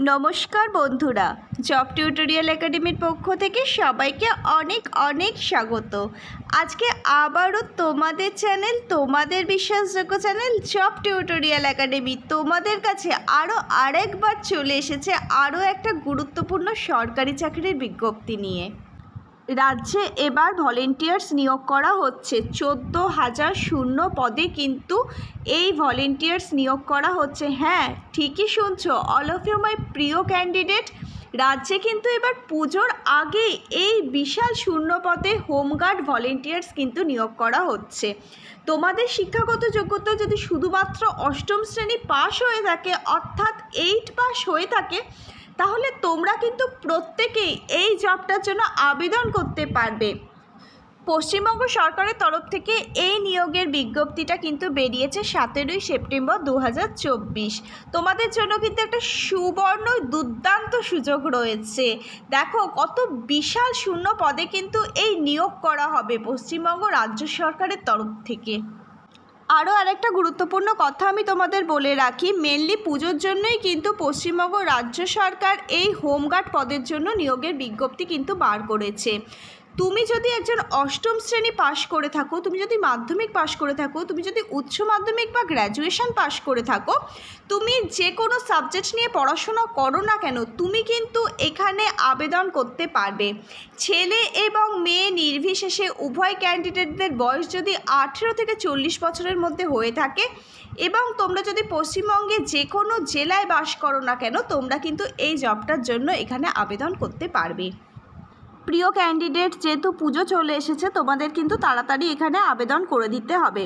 নমস্কার বন্ধুরা, job tutorial একাডেমির পক্ষ থেকে সবাইকে অনেক অনেক স্বাগত। আজকে আবারও তোমাদের চ্যানেল, তোমাদের বিশ্বাসযোগ্য চ্যানেল জব টিউটোরিয়াল একাডেমি তোমাদের কাছে আরেকবার চলে এসেছে আরও একটা গুরুত্বপূর্ণ সরকারি চাকরির বিজ্ঞপ্তি নিয়ে। রাজ্যে এবার ভলেন্টিয়ার্স নিয়োগ করা হচ্ছে 14,000 শূন্য পদে কিন্তু এই ভলেন্টিয়ার্স নিয়োগ করা হচ্ছে। হ্যাঁ, ঠিকই শুনছো, অল অফ ইউ মাই প্রিয় ক্যান্ডিডেট। রাজ্যে কিন্তু এবার পুজোর আগে এই বিশাল শূন্য পদে হোমগার্ড ভলেন্টিয়ার্স কিন্তু নিয়োগ করা হচ্ছে। তোমাদের শিক্ষাগত যোগ্যতা যদি শুধুমাত্র অষ্টম শ্রেণী পাস হয়ে থাকে, অর্থাৎ 8 পাস হয়ে থাকে, তাহলে তোমরা কিন্তু প্রত্যেকেই এই জবটার জন্য আবেদন করতে পারবে। পশ্চিমবঙ্গ সরকারের তরফ থেকে এই নিয়োগের বিজ্ঞপ্তিটা কিন্তু বেরিয়েছে 17ই সেপ্টেম্বর 2024। তোমাদের জন্য কিন্তু একটা সুবর্ণ দুর্দান্ত সুযোগ রয়েছে। দেখো কত বিশাল শূন্য পদে কিন্তু এই নিয়োগ করা হবে পশ্চিমবঙ্গ রাজ্য সরকারের তরফ থেকে। আরও আরেকটা গুরুত্বপূর্ণ কথা আমি তোমাদের বলে রাখি, মেনলি পুজোর জন্যই কিন্তু পশ্চিমবঙ্গ রাজ্য সরকার এই হোমগার্ড পদের জন্য নিয়োগের বিজ্ঞপ্তি কিন্তু বার করেছে। তুমি যদি একজন অষ্টম শ্রেণী পাশ করে থাকো, তুমি যদি মাধ্যমিক পাশ করে থাকো, তুমি যদি উচ্চ মাধ্যমিক বা গ্র্যাজুয়েশন পাশ করে থাকো, তুমি যে কোনো সাবজেক্ট নিয়ে পড়াশোনা করো না কেন, তুমি কিন্তু এখানে আবেদন করতে পারবে। ছেলে এবং মেয়ে নির্বিশেষে উভয় ক্যান্ডিডেটদের বয়স যদি 18 থেকে 40 বছরের মধ্যে হয়ে থাকে এবং তোমরা যদি পশ্চিমবঙ্গে যে কোনো জেলায় বাস করো না কেন, তোমরা কিন্তু এই জবটার জন্য এখানে আবেদন করতে পারবে। প্রিয় ক্যান্ডিডেট, যেহেতু পুজো চলে এসেছে, তোমাদের কিন্তু তাড়াতাড়ি এখানে আবেদন করে দিতে হবে।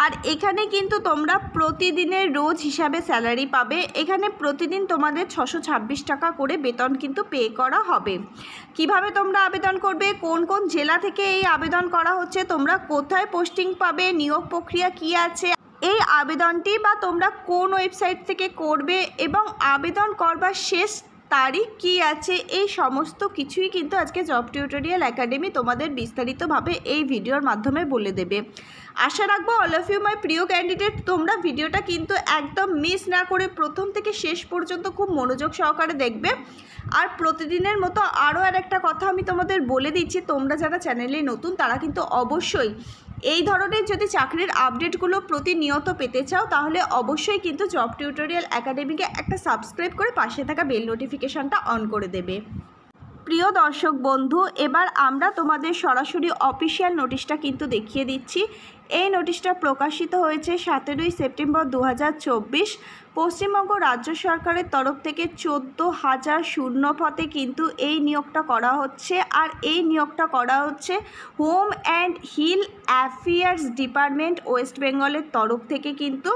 আর এখানে কিন্তু তোমরা প্রতিদিনের রোজ হিসাবে স্যালারি পাবে। এখানে প্রতিদিন তোমাদের 626 টাকা করে বেতন কিন্তু পে করা হবে। কিভাবে তোমরা আবেদন করবে, কোন কোন জেলা থেকে এই আবেদন করা হচ্ছে, তোমরা কোথায় পোস্টিং পাবে, নিয়োগ প্রক্রিয়া কী আছে, এই আবেদনটি বা তোমরা কোন ওয়েবসাইট থেকে করবে এবং আবেদন করবার শেষ তারিখ কী আছে, এই সমস্ত কিছুই কিন্তু আজকে জব টিউটোরিয়াল একাডেমি তোমাদের বিস্তারিতভাবে এই ভিডিওর মাধ্যমে বলে দেবে। আশা রাখবো অল অফ ইউ মাই প্রিয় ক্যান্ডিডেট, তোমরা ভিডিওটা কিন্তু একদম মিস না করে প্রথম থেকে শেষ পর্যন্ত খুব মনোযোগ সহকারে দেখবে। আর প্রতিদিনের মতো আরও একটা কথা আমি তোমাদের বলে দিচ্ছি, তোমরা যারা চ্যানেলে নতুন তারা কিন্তু অবশ্যই এই ধরনের যদি চাকরির আপডেটগুলো প্রতিনিয়ত পেতে চাও, তাহলে অবশ্যই কিন্তু জব টিউটোরিয়াল একাডেমিকে একটা সাবস্ক্রাইব করে পাশে থাকা বেল নোটিফিকেশানটা অন করে দেবে। প্রিয় দর্শক বন্ধু, এবার আমরা তোমাদের সরাসরি অফিসিয়াল নোটিশটা কিন্তু দেখিয়ে দিচ্ছি। এই নোটিশটা প্রকাশিত হয়েছে 17ই সেপ্টেম্বর 2024। পশ্চিমবঙ্গ রাজ্য সরকারের তরফ থেকে 14,000 শূন্য পদে কিন্তু এই নিয়োগটা করা হচ্ছে। আর এই নিয়োগটা করা হচ্ছে home and hill affairs department west বেঙ্গলের তরফ থেকে। কিন্তু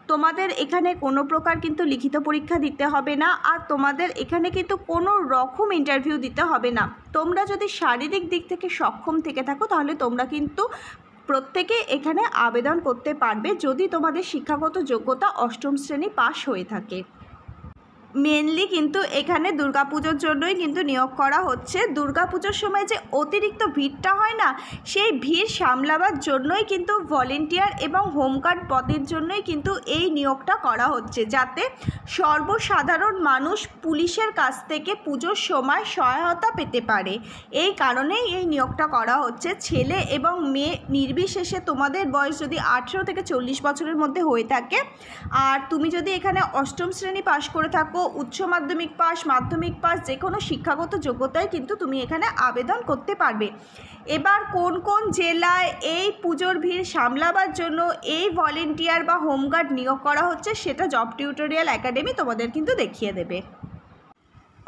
তোমাদের এখানে কোনো প্রকার কিন্তু লিখিত পরীক্ষা দিতে হবে না, আর তোমাদের এখানে কিন্তু কোনো রকম ইন্টারভিউ দিতে হবে না। তোমরা যদি শারীরিক দিক থেকে সক্ষম থেকে থাকো, তাহলে তোমরা কিন্তু প্রত্যেকে এখানে আবেদন করতে পারবে যদি তোমাদের শিক্ষাগত যোগ্যতা অষ্টম শ্রেণী পাস হয়ে থাকে। মেনলি কিন্তু এখানে দুর্গাপুজোর জন্যই কিন্তু নিয়োগ করা হচ্ছে। দুর্গাপুজোর সময় যে অতিরিক্ত ভিড়টা হয় না, সেই ভিড় সামলাবার জন্যই কিন্তু ভলেন্টিয়ার এবং হোমগার্ড পদের জন্যই কিন্তু এই নিয়োগটা করা হচ্ছে, যাতে সর্বসাধারণ মানুষ পুলিশের কাছ থেকে পুজোর সময় সহায়তা পেতে পারে। এই কারণেই এই নিয়োগটা করা হচ্ছে। ছেলে এবং মেয়ে নির্বিশেষে তোমাদের বয়স যদি 18 থেকে 40 বছরের মধ্যে হয়ে থাকে, আর তুমি যদি এখানে অষ্টম শ্রেণী পাস করে থাকো, উচ্চ মাধ্যমিক পাস, মাধ্যমিক পাস, যে কোনো শিক্ষাগত যোগ্যতায় কিন্তু তুমি এখানে আবেদন করতে পারবে। এবার কোন কোন জেলায় এই পুজোর ভিড় সামলাবার জন্য এই ভলেন্টিয়ার বা হোমগার্ড নিয়োগ করা হচ্ছে, সেটা জব টিউটোরিয়াল একাডেমি তোমাদের কিন্তু দেখিয়ে দেবে।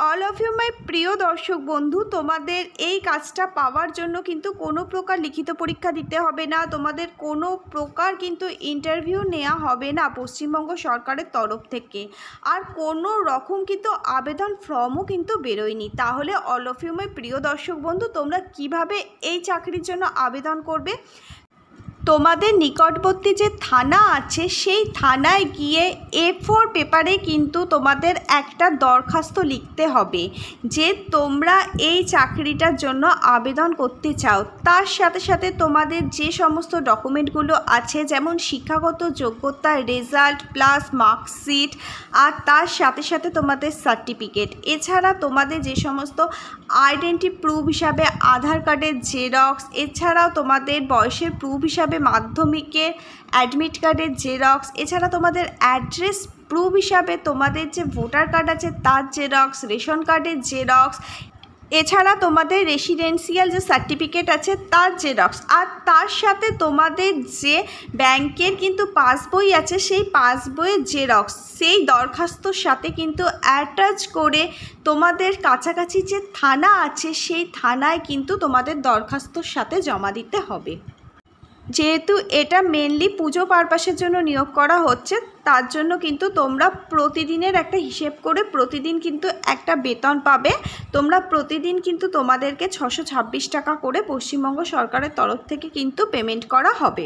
অল অফ ইউ মাই প্রিয় দর্শক বন্ধু, তোমাদের এই কাজটা পাওয়ার জন্য কিন্তু কোনো প্রকার লিখিত পরীক্ষা দিতে হবে না, তোমাদের কোনো প্রকার কিন্তু ইন্টারভিউ নেওয়া হবে না পশ্চিমবঙ্গ সরকারের তরফ থেকে, আর কোনো রকম কিন্তু আবেদন ফর্মও কিন্তু বেরোয়নি। তাহলে অল অফ ইউ মাই প্রিয় দর্শক বন্ধু, তোমরা কিভাবে এই চাকরির জন্য আবেদন করবে, তোমাদের নিকটবর্তী যে থানা আছে সেই থানায় গিয়ে A4 পেপারে কিন্তু তোমাদের একটা দরখাস্ত লিখতে হবে যে তোমরা এই চাকরিটার জন্য আবেদন করতে চাও। তার সাথে সাথে তোমাদের যে সমস্ত ডকুমেন্টগুলো আছে, যেমন শিক্ষাগত যোগ্যতা, রেজাল্ট প্লাস মার্কশিট, আর তার সাথে সাথে তোমাদের সার্টিফিকেট, এছাড়া তোমাদের যে সমস্ত আইডেন্টি প্রুফ হিসাবে আধার কার্ডের জেরক্স, এছাড়াও তোমাদের বয়সের প্রুফ হিসাবে মাধ্যমিকের অ্যাডমিট কার্ডের জেরক্স, এছাড়া তোমাদের অ্যাড্রেস প্রুফ হিসাবে তোমাদের যে ভোটার কার্ড আছে তার জেরক্স, রেশন কার্ডের জেরক্স, এছাড়া তোমাদের রেসিডেন্সিয়াল যে সার্টিফিকেট আছে তার জেরক্স, আর তার সাথে তোমাদের যে ব্যাংকের কিন্তু পাসবই আছে সেই পাসবইয়ের জেরক্স সেই দরখাস্তর সাথে কিন্তু অ্যাটাচ করে তোমাদের কাছাকাছি যে থানা আছে সেই থানায় কিন্তু তোমাদের দরখাস্তর সাথে জমা দিতে হবে। যেহেতু এটা মেনলি পুজো পারপাসের জন্য নিয়োগ করা হচ্ছে, তার জন্য কিন্তু তোমরা প্রতিদিনের একটা হিসেব করে প্রতিদিন কিন্তু একটা বেতন পাবে। তোমরা প্রতিদিন কিন্তু তোমাদেরকে 626 টাকা করে পশ্চিমবঙ্গ সরকারের তরফ থেকে কিন্তু পেমেন্ট করা হবে।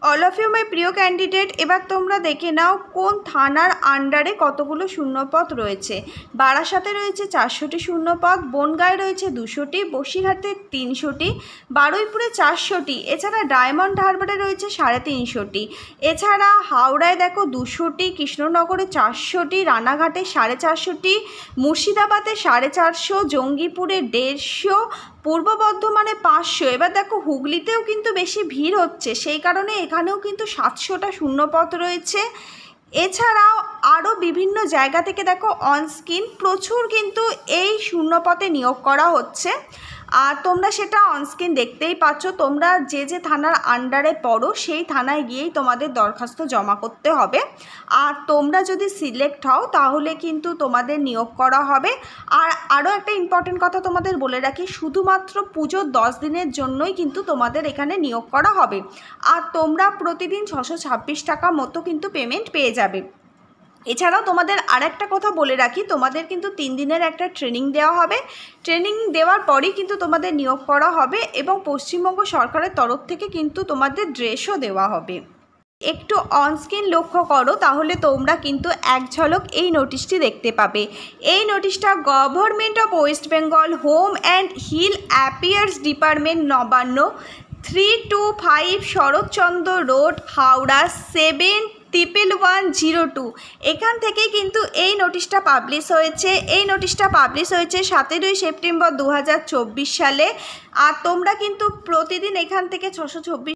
অল অফ ইউ মাই প্রিয় ক্যান্ডিডেট, এবার তোমরা দেখে নাও কোন থানার আন্ডারে কতগুলো শূন্যপদ রয়েছে। বারাসাতে রয়েছে 400টি শূন্যপদ, বনগাঁয় রয়েছে 200টি, বসিরহাটে 300টি, বারুইপুরে 400টি, এছাড়া ডায়মন্ড হারবারে রয়েছে 350টি, এছাড়া হাওড়ায় দেখো 200টি, কৃষ্ণনগরে 400টি, রানাঘাটে 450টি, মুর্শিদাবাদে 450, জঙ্গিপুরে 150, পূর্ব বর্ধমানে 500। এবার দেখো হুগলিতেও কিন্তু বেশি ভিড় হচ্ছে, সেই কারণে এখানেও কিন্তু 700টা শূন্যপদ রয়েছে। এছাড়াও আরও বিভিন্ন জায়গা থেকে দেখো অনস্ক্রিন প্রচুর কিন্তু এই শূন্যপদে নিয়োগ করা হচ্ছে, আর তোমরা সেটা অনস্ক্রিন দেখতেই পাচ্ছ। তোমরা যে যে থানার আন্ডারে পড়ো সেই থানায় গিয়েই তোমাদের দরখাস্ত জমা করতে হবে, আর তোমরা যদি সিলেক্ট হও তাহলে কিন্তু তোমাদের নিয়োগ করা হবে। আর আরও একটা ইম্পর্টেন্ট কথা তোমাদের বলে রাখি, শুধুমাত্র পুজোর 10 দিনের জন্যই কিন্তু তোমাদের এখানে নিয়োগ করা হবে, আর তোমরা প্রতিদিন 626 টাকা মতো কিন্তু পেমেন্ট পেয়ে যাবে। এছাড়াও তোমাদের আরেকটা কথা বলে রাখি, তোমাদের কিন্তু 3 দিনের একটা ট্রেনিং দেওয়া হবে। ট্রেনিং দেওয়ার পরেই কিন্তু তোমাদের নিয়োগ করা হবে, এবং পশ্চিমবঙ্গ সরকারের তরফ থেকে কিন্তু তোমাদের ড্রেসও দেওয়া হবে। একটু অনস্ক্রিন লক্ষ্য করো, তাহলে তোমরা কিন্তু এক ঝলক এই নোটিশটি দেখতে পাবে। এই নোটিশটা government of West Bengal home and hill affairs department, Nabanna, 325 Saratchandra road, Howrah 71102। এখান থেকেই কিন্তু এই নোটিশটা পাবলিশ হয়েছে। এই নোটিশটা পাবলিশ হয়েছে 17 সেপ্টেম্বর 2024 সালে। আর তোমরা কিন্তু প্রতিদিন এখান থেকে 626,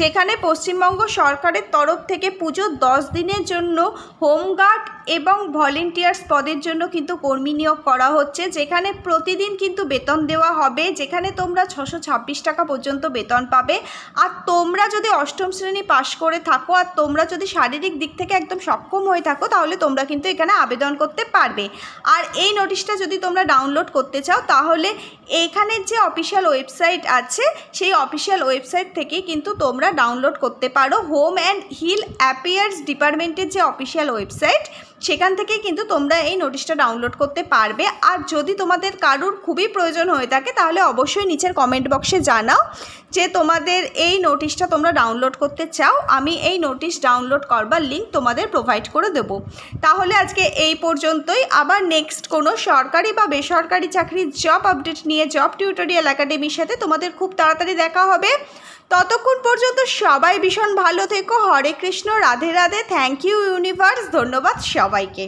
যেখানে পশ্চিমবঙ্গ সরকারের তরফ থেকে পুজোর 10 দিনের জন্য হোমগার্ড এবং ভলেন্টিয়ার্স পদের জন্য কিন্তু কর্মী নিয়োগ করা হচ্ছে, যেখানে প্রতিদিন কিন্তু বেতন দেওয়া হবে, যেখানে তোমরা 626 টাকা পর্যন্ত বেতন পাবে। আর তোমরা যদি অষ্টম শ্রেণী পাশ করে থাকো, আর তোমরা যদি শারীরিক দিক থেকে একদম সক্ষম হয়ে থাকো, তাহলে তোমরা কিন্তু এখানে আবেদন করতে পারবে। আর এই নোটিশটা যদি তোমরা ডাউনলোড করতে চাও, তাহলে এইখানের যে অফিসিয়াল ওয়েবসাইট আছে সেই অফিসিয়াল ওয়েবসাইট থেকেই কিন্তু তোমরা ডাউনলোড করতে পারো। হোম অ্যান্ড হিল অ্যাফেয়ার্স ডিপার্টমেন্টের যে অফিসিয়াল ওয়েবসাইট, সেখান থেকে কিন্তু তোমরা এই নোটিশটা ডাউনলোড করতে পারবে। আর যদি তোমাদের কারুর খুবই প্রয়োজন হয়ে থাকে, তাহলে অবশ্যই নিচের কমেন্ট বক্সে জানাও যে তোমাদের এই নোটিশটা তোমরা ডাউনলোড করতে চাও। আমি এই নোটিশ ডাউনলোড করবার লিঙ্ক তোমাদের প্রোভাইড করে দেবো। তাহলে আজকে এই পর্যন্তই। আবার নেক্সট কোনো সরকারি বা বেসরকারি চাকরির জব আপডেট নিয়ে জব টিউটোরিয়াল একাডেমির সাথে তোমাদের খুব তাড়াতাড়ি দেখা হবে। ততক্ষণ পর্যন্ত সবাই ভীষণ ভালো থেকো। Hare Krishna, Radhe Radhe. Thank you universe, ধন্যবাদ সবাইকে।